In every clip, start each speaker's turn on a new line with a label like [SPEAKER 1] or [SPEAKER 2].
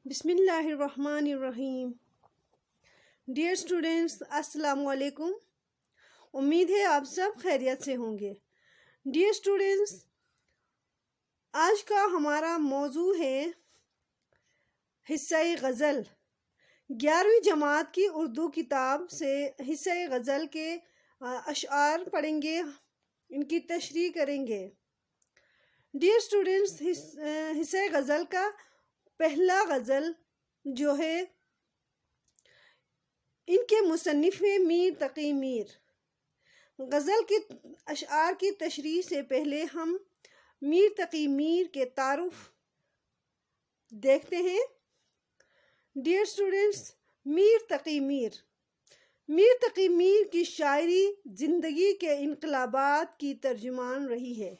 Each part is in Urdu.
[SPEAKER 1] بسم اللہ الرحمن الرحیم۔ ڈیئر اسٹوڈینٹس، السلام علیکم۔ امید ہے آپ سب خیریت سے ہوں گے۔ ڈیئر اسٹوڈینٹس، آج کا ہمارا موضوع ہے حصہ غزل۔ 11ویں جماعت کی اردو کتاب سے حصہ غزل کے اشعار پڑھیں گے، ان کی تشریح کریں گے۔ ڈیئر اسٹوڈینٹس، حصہ غزل کا پہلا غزل جو ہے ان کے مصنف ہیں میر تقی میر۔ غزل کے اشعار کی تشریح سے پہلے ہم میر تقی میر کے تعارف دیکھتے ہیں۔ ڈیئر اسٹوڈینٹس، میر تقی میر کی شاعری زندگی کے انقلابات کی ترجمان رہی ہے۔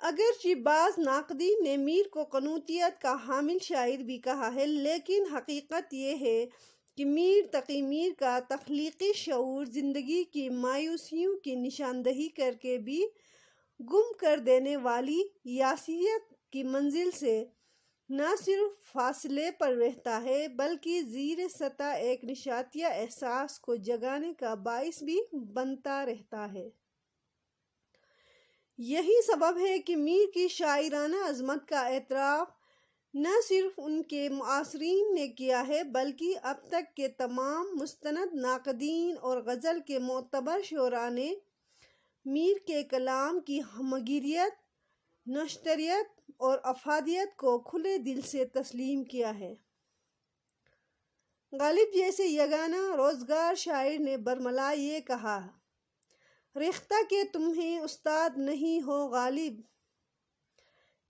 [SPEAKER 1] اگرچہ بعض ناقدین نے میر کو قنوتیت کا حامل شاعر بھی کہا ہے، لیکن حقیقت یہ ہے کہ میر تقی میر کا تخلیقی شعور زندگی کی مایوسیوں کی نشاندہی کر کے بھی گم کر دینے والی یاسیت کی منزل سے نہ صرف فاصلے پر رہتا ہے بلکہ زیر سطح ایک نشاطیہ احساس کو جگانے کا باعث بھی بنتا رہتا ہے۔ یہی سبب ہے کہ میر کی شاعرانہ عظمت کا اعتراف نہ صرف ان کے معاصرین نے کیا ہے بلکہ اب تک کے تمام مستند ناقدین اور غزل کے معتبر شعراء نے میر کے کلام کی ہمگیریت، نشتریت اور افادیت کو کھلے دل سے تسلیم کیا ہے۔ غالب جیسے یگانہ روزگار شاعر نے برملا یہ کہا: ریختہ کہ تمہیں استاد نہیں ہو غالب،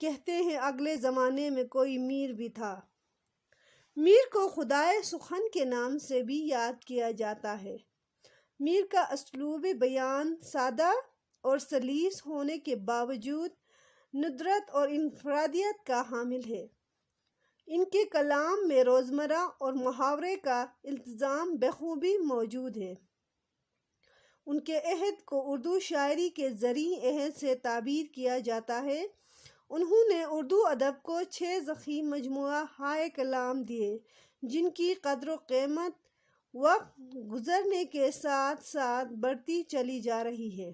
[SPEAKER 1] کہتے ہیں اگلے زمانے میں کوئی میر بھی تھا۔ میر کو خدائے سخن کے نام سے بھی یاد کیا جاتا ہے۔ میر کا اسلوب بیان سادہ اور سلیس ہونے کے باوجود ندرت اور انفرادیت کا حامل ہے۔ ان کے کلام میں روزمرہ اور محاورے کا التزام بخوبی موجود ہے۔ ان کے عہد کو اردو شاعری کے زرعی عہد سے تعبیر کیا جاتا ہے۔ انہوں نے اردو ادب کو 6 ضخیم مجموعہ ہائے کلام دیے، جن کی قدر و قیمت وقت گزرنے کے ساتھ ساتھ بڑھتی چلی جا رہی ہے۔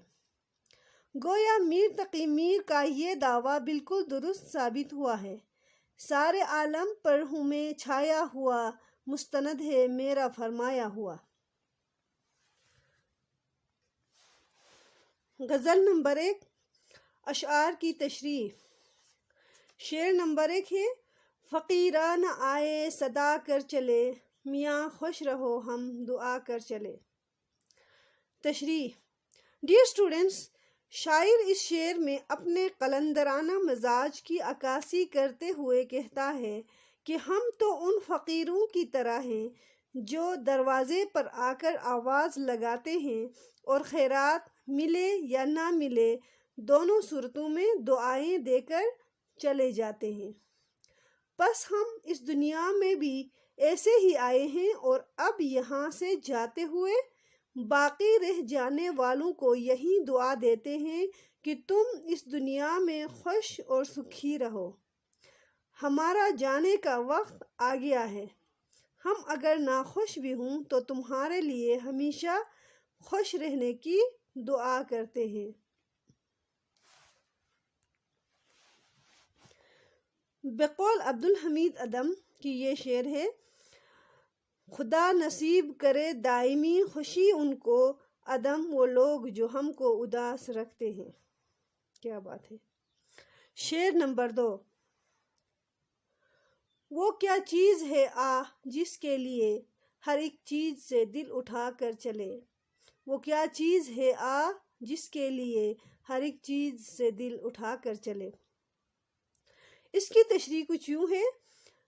[SPEAKER 1] گویا میر تقی میر کا یہ دعویٰ بالکل درست ثابت ہوا ہے: سارے عالم پر ہوں میں چھایا ہوا، مستند ہے میرا فرمایا ہوا۔ غزل نمبر 1، اشعار کی تشریح۔ شعر نمبر 1 ہے: فقیران آئے صدا کر چلے، میاں خوش رہو ہم دعا کر چلے۔ تشریح۔ ڈیئر اسٹوڈینٹس، شاعر اس شعر میں اپنے قلندرانہ مزاج کی عکاسی کرتے ہوئے کہتا ہے کہ ہم تو ان فقیروں کی طرح ہیں جو دروازے پر آ کر آواز لگاتے ہیں اور خیرات ملے یا نہ ملے دونوں صورتوں میں دعائیں دے کر چلے جاتے ہیں۔ بس ہم اس دنیا میں بھی ایسے ہی آئے ہیں اور اب یہاں سے جاتے ہوئے باقی رہ جانے والوں کو یہی دعا دیتے ہیں کہ تم اس دنیا میں خوش اور سکھی رہو۔ ہمارا جانے کا وقت آ گیا ہے۔ ہم اگر ناخوش بھی ہوں تو تمہارے لیے ہمیشہ خوش رہنے کی دعا کرتے ہیں۔ بقول عبدالحمید عدم کی یہ شعر ہے: خدا نصیب کرے دائمی خوشی ان کو، عدم وہ لوگ جو ہم کو اداس رکھتے ہیں۔ کیا بات ہے۔ شعر نمبر 2: وہ کیا چیز ہے جس کے لیے ہر ایک چیز سے دل اٹھا کر چلے۔ وہ کیا چیز ہے جس کے لیے ہر ایک چیز سے دل اٹھا کر چلے۔ اس کی تشریح کچھ یوں ہے۔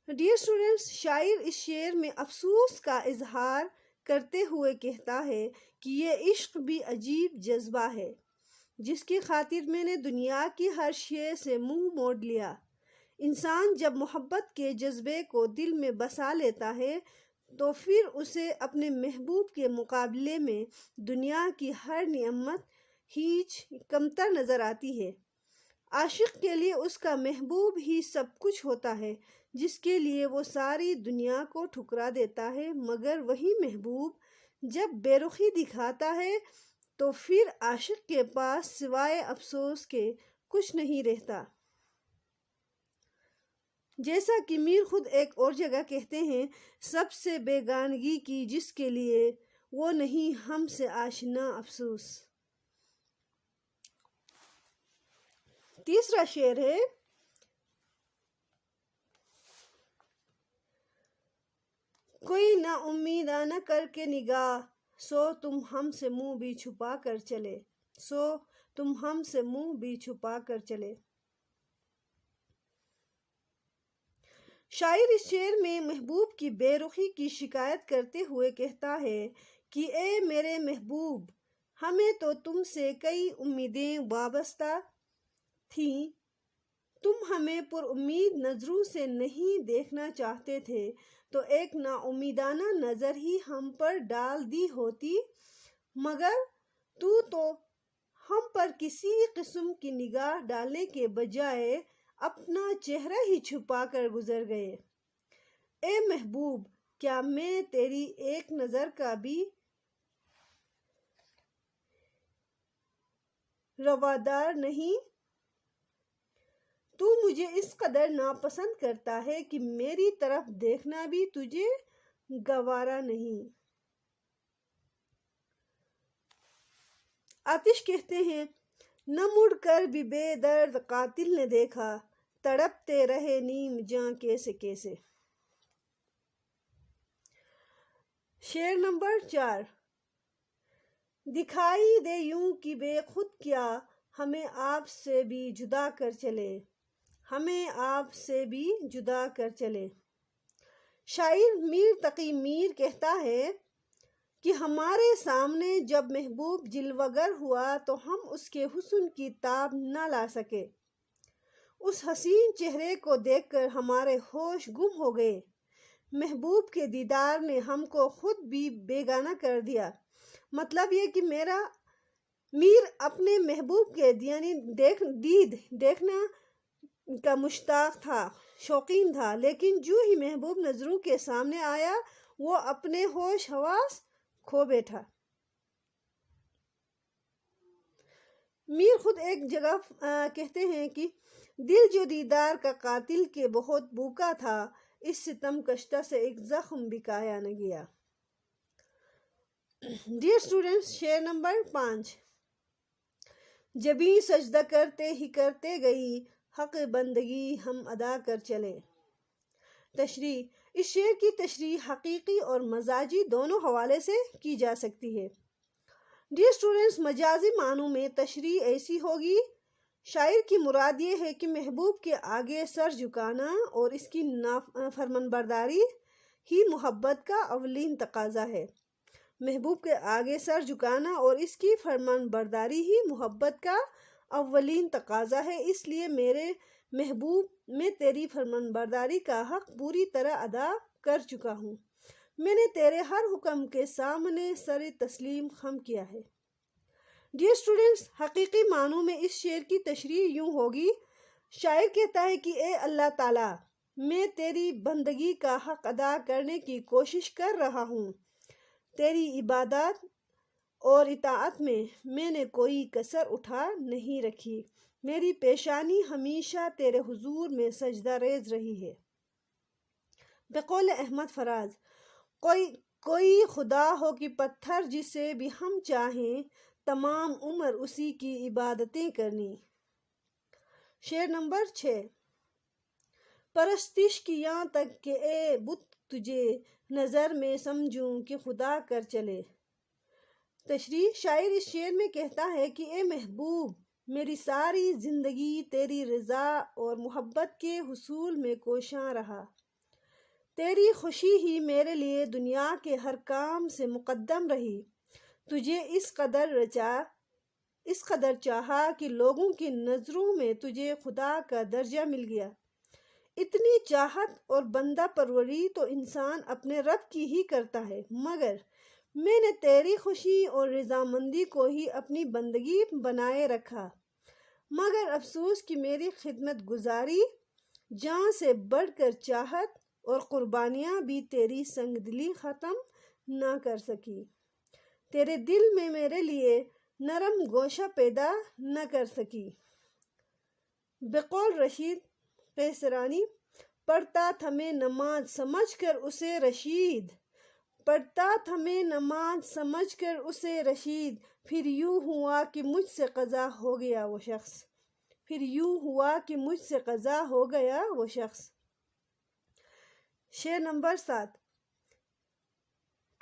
[SPEAKER 1] ڈیئر اسٹوڈینٹس، شاعر اس شعر میں افسوس کا اظہار کرتے ہوئے کہتا ہے کہ یہ عشق بھی عجیب جذبہ ہے جس کی خاطر میں نے دنیا کی ہر شے سے منہ موڑ لیا۔ انسان جب محبت کے جذبے کو دل میں بسا لیتا ہے تو پھر اسے اپنے محبوب کے مقابلے میں دنیا کی ہر نعمت ہیچ کمتر نظر آتی ہے۔ عاشق کے لیے اس کا محبوب ہی سب کچھ ہوتا ہے، جس کے لیے وہ ساری دنیا کو ٹھکرا دیتا ہے، مگر وہی محبوب جب بے رخی دکھاتا ہے تو پھر عاشق کے پاس سوائے افسوس کے کچھ نہیں رہتا۔ جیسا کہ میر خود ایک اور جگہ کہتے ہیں، سب سے بیگانگی کی جس کے لیے وہ نہیں ہم سے آشنا افسوس۔ تیسرا شعر ہے، کوئی نا امیدانہ کر کے نگاہ، سو تم ہم سے منہ بھی چھپا کر چلے، سو تم ہم سے منہ بھی چھپا کر چلے۔ شاعر اس شعر میں محبوب کی بے رخی کی شکایت کرتے ہوئے کہتا ہے کہ اے میرے محبوب، ہمیں تو تم سے کئی امیدیں وابستہ تھیں، تم ہمیں پر امید نظروں سے نہیں دیکھنا چاہتے تھے تو ایک نا امیدانہ نظر ہی ہم پر ڈال دی ہوتی، مگر تو ہم پر کسی قسم کی نگاہ ڈالنے کے بجائے اپنا چہرہ ہی چھپا کر گزر گئے۔ اے محبوب، کیا میں تیری ایک نظر کا بھی روادار نہیں؟ تو مجھے اس قدر ناپسند کرتا ہے کہ میری طرف دیکھنا بھی تجھے گوارا نہیں۔ آتش کہتے ہیں، نہ مڑ کر بھی بے درد قاتل نے دیکھا، تڑپتے رہے نیم جاں کیسے کیسے۔ شعر نمبر 4، دکھائی دے یوں کہ بے خود کیا، ہمیں آپ سے بھی جدا کر چلے، ہمیں آپ سے بھی جدا کر چلے۔ شاعر میر تقی میر کہتا ہے کہ ہمارے سامنے جب محبوب جلوہ گر ہوا تو ہم اس کے حسن کی تاب نہ لا سکے، اس حسین چہرے کو دیکھ کر ہمارے ہوش گم ہو گئے۔ محبوب کے دیدار نے ہم کو خود بھی بیگانہ کر دیا۔ مطلب یہ کہ میر اپنے محبوب کے یعنی دیکھنا کا مشتاق تھا، شوقین تھا، لیکن جو ہی محبوب نظروں کے سامنے آیا وہ اپنے ہوش حواس کھو بیٹھا۔ میر خود ایک جگہ کہتے ہیں کہ دل جو دیدار کا قاتل کے بہت بھوکا تھا، اس ستم کشتہ سے ایک زخم بھی کھایا نہ گیا۔ ڈیئر اسٹوڈنٹس، شعر نمبر 5، جبیں سجدہ کرتے ہی کرتے گئی، حق بندگی ہم ادا کر چلے۔ تشریح، اس شعر کی تشریح حقیقی اور مجازی دونوں حوالے سے کی جا سکتی ہے۔ ڈیئر اسٹوڈنٹس، مجازی معنوں میں تشریح ایسی ہوگی، شاعر کی مراد یہ ہے کہ محبوب کے آگے سر جھکانا اور اس کی فرمانبرداری ہی محبت کا اولین تقاضا ہے۔ محبوب کے آگے سر جھکانا اور اس کی فرمانبرداری ہی محبت کا اولین تقاضا ہے، اس لیے میرے محبوب، میں تیری فرمانبرداری کا حق پوری طرح ادا کر چکا ہوں، میں نے تیرے ہر حکم کے سامنے سر تسلیم خم کیا ہے۔ ڈیئر اسٹوڈنٹس، حقیقی معنوں میں اس شعر کی تشریح یوں ہوگی، شاعر کہتا ہے کہ اے اللہ تعالیٰ، میں تیری بندگی کا حق ادا کرنے کی کوشش کر رہا ہوں، تیری عبادات اور اطاعت میں نے کوئی کسر اٹھا نہیں رکھی، میری پیشانی ہمیشہ تیرے حضور میں سجدہ ریز رہی ہے۔ بقول احمد فراز، کوئی خدا ہو کہ پتھر جسے بھی ہم چاہیں، تمام عمر اسی کی عبادتیں کرنی۔ شعر نمبر 6، پرستش کی یہاں تک کہ اے بت تجھے نظر میں سمجھوں کہ خدا کر چلے۔ تشریح، شاعر اس شعر میں کہتا ہے کہ اے محبوب، میری ساری زندگی تیری رضا اور محبت کے حصول میں کوشاں رہا، تیری خوشی ہی میرے لیے دنیا کے ہر کام سے مقدم رہی، تجھے اس قدر چاہا کہ لوگوں کی نظروں میں تجھے خدا کا درجہ مل گیا۔ اتنی چاہت اور بندہ پروری تو انسان اپنے رب کی ہی کرتا ہے، مگر میں نے تیری خوشی اور رضامندی کو ہی اپنی بندگی بنائے رکھا، مگر افسوس کہ میری خدمت گزاری، جان سے بڑھ کر چاہت اور قربانیاں بھی تیری سنگ دلی ختم نہ کر سکی، تیرے دل میں میرے لیے نرم گوشہ پیدا نہ کر سکی۔ بقول رشید قیسرانی، پڑھتا تھا میں نماز سمجھ کر اسے رشید، پڑھتا تھا میں نماز سمجھ کر اسے رشید، پھر یوں ہوا کہ مجھ سے قضا ہو گیا وہ شخص، پھر یوں ہوا کہ مجھ سے قضا ہو گیا وہ شخص۔ شعر نمبر 7۔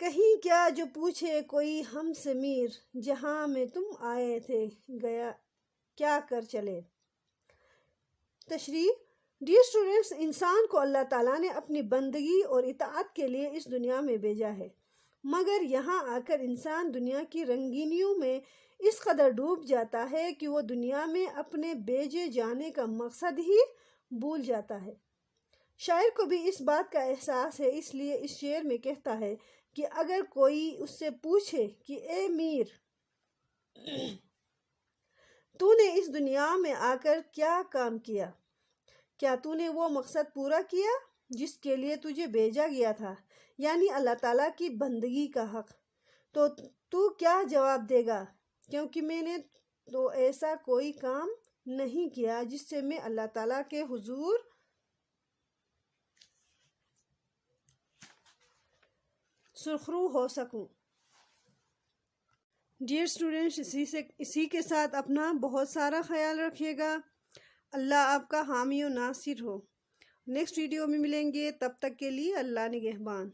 [SPEAKER 1] کہیں کیا جو پوچھے کوئی ہم سے میر، جہاں میں تم آئے تھے گیا کیا کر چلے۔ تشریح۔ ڈیئر اسٹوڈینٹس، انسان کو اللہ تعالیٰ نے اپنی بندگی اور اطاعت کے لیے اس دنیا میں بھیجا ہے، مگر یہاں آ کر انسان دنیا کی رنگینیوں میں اس قدر ڈوب جاتا ہے کہ وہ دنیا میں اپنے بھیجے جانے کا مقصد ہی بھول جاتا ہے۔ شاعر کو بھی اس بات کا احساس ہے، اس لیے اس شعر میں کہتا ہے کہ اگر کوئی اس سے پوچھے کہ اے میر، تو نے اس دنیا میں آ کر کیا کام کیا، کیا تو نے وہ مقصد پورا کیا جس کے لیے تجھے بھیجا گیا تھا، یعنی اللہ تعالیٰ کی بندگی کا حق، تو کیا جواب دے گا؟ کیونکہ میں نے تو ایسا کوئی کام نہیں کیا جس سے میں اللہ تعالیٰ کے حضور سرخرو ہو سکوں۔ ڈیئر اسٹوڈینٹس، اسی کے ساتھ اپنا بہت سارا خیال رکھیے گا۔ اللہ آپ کا حامی و ناصر ہو۔ نیکسٹ ویڈیو میں ملیں گے، تب تک کے لیے اللہ نگہبان۔